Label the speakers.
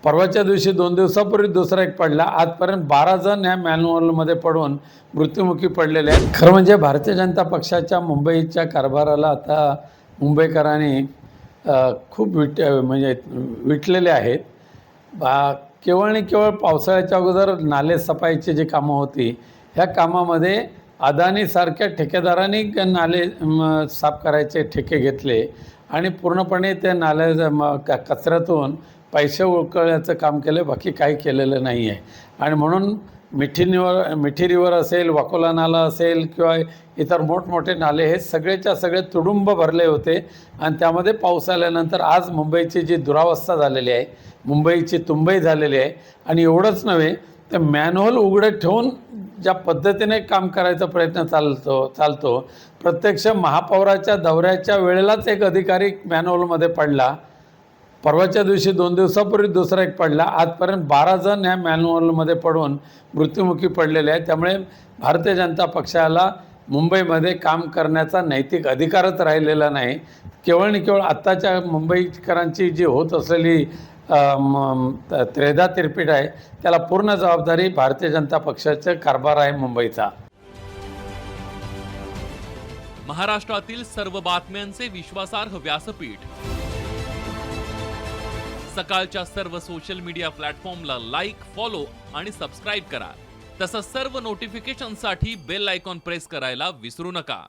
Speaker 1: परवाच्या दिवशी 2 दिवसापूर्वी दुसरा एक पडला. आजपर्यंत 12 जण ह्या मॅनहोलमध्ये पडून मृत्युमुखी पडलेले आहेत. खरं म्हणजे भारतीय जनता पक्षाच्या मुंबईच्या कारभाराला आता मुंबईकरांनी खूप म्हणजे विटलेले आहेत. केवळ आणि केवळ पावसाळ्याच्या अगोदर नाले सफाईची जी कामं होती, ह्या कामामध्ये अदानीसारख्या ठेकेदारांनी नाले साफ करायचे ठेके घेतले आणि पूर्णपणे त्या कचऱ्यातून पैसे उकळण्याचं काम केलं, बाकी काही केलेलं नाही आहे. आणि म्हणून मिठी रिव्हर असेल, वाकोला नाला असेल किंवा इतर मोठमोठे नाले हे सगळेच्या सगळे तुडुंब भरले होते. आणि त्यामध्ये पाऊस आल्यानंतर आज मुंबईची जी दुरावस्था झालेली आहे, मुंबईची तुंबई झालेली आहे. आणि एवढंच नव्हे तर मॅनहोल उघडे ठेवून ज्या पद्धतीने काम करायचा प्रयत्न चालतो प्रत्यक्ष महापौराच्या दौऱ्याच्या वेळेलाच एक अधिकारी मॅनहोलमध्ये पडला. परवाच्या दिवशी 2 दिवसापूर्वी दुसरा एक पडला. आजपर्यंत 12 जण ह्या मॅनहोलमध्ये पडून मृत्युमुखी पडलेले आहेत. त्यामुळे भारतीय जनता पक्षाला मुंबईमध्ये काम करण्याचा नैतिक अधिकारच राहिलेला नाही. केवळ आणि केवळ आत्ताच्या मुंबईकरांची जी होत असलेली त्रेधा तिरपीट आहे, त्याला पूर्ण जबाबदारी भारतीय जनता पक्षाचा कारभार आहे मुंबईचा.
Speaker 2: महाराष्ट्रातील सर्व बातम्यांचे विश्वासार्ह व्यासपीठ, सकाळच्या सर्व सोशल मीडिया प्लॅटफॉर्मला लाईक, फॉलो आणि सबस्क्राईब करा. तसंच सर्व नोटिफिकेशनसाठी बेल आयकॉन प्रेस करायला विसरू नका.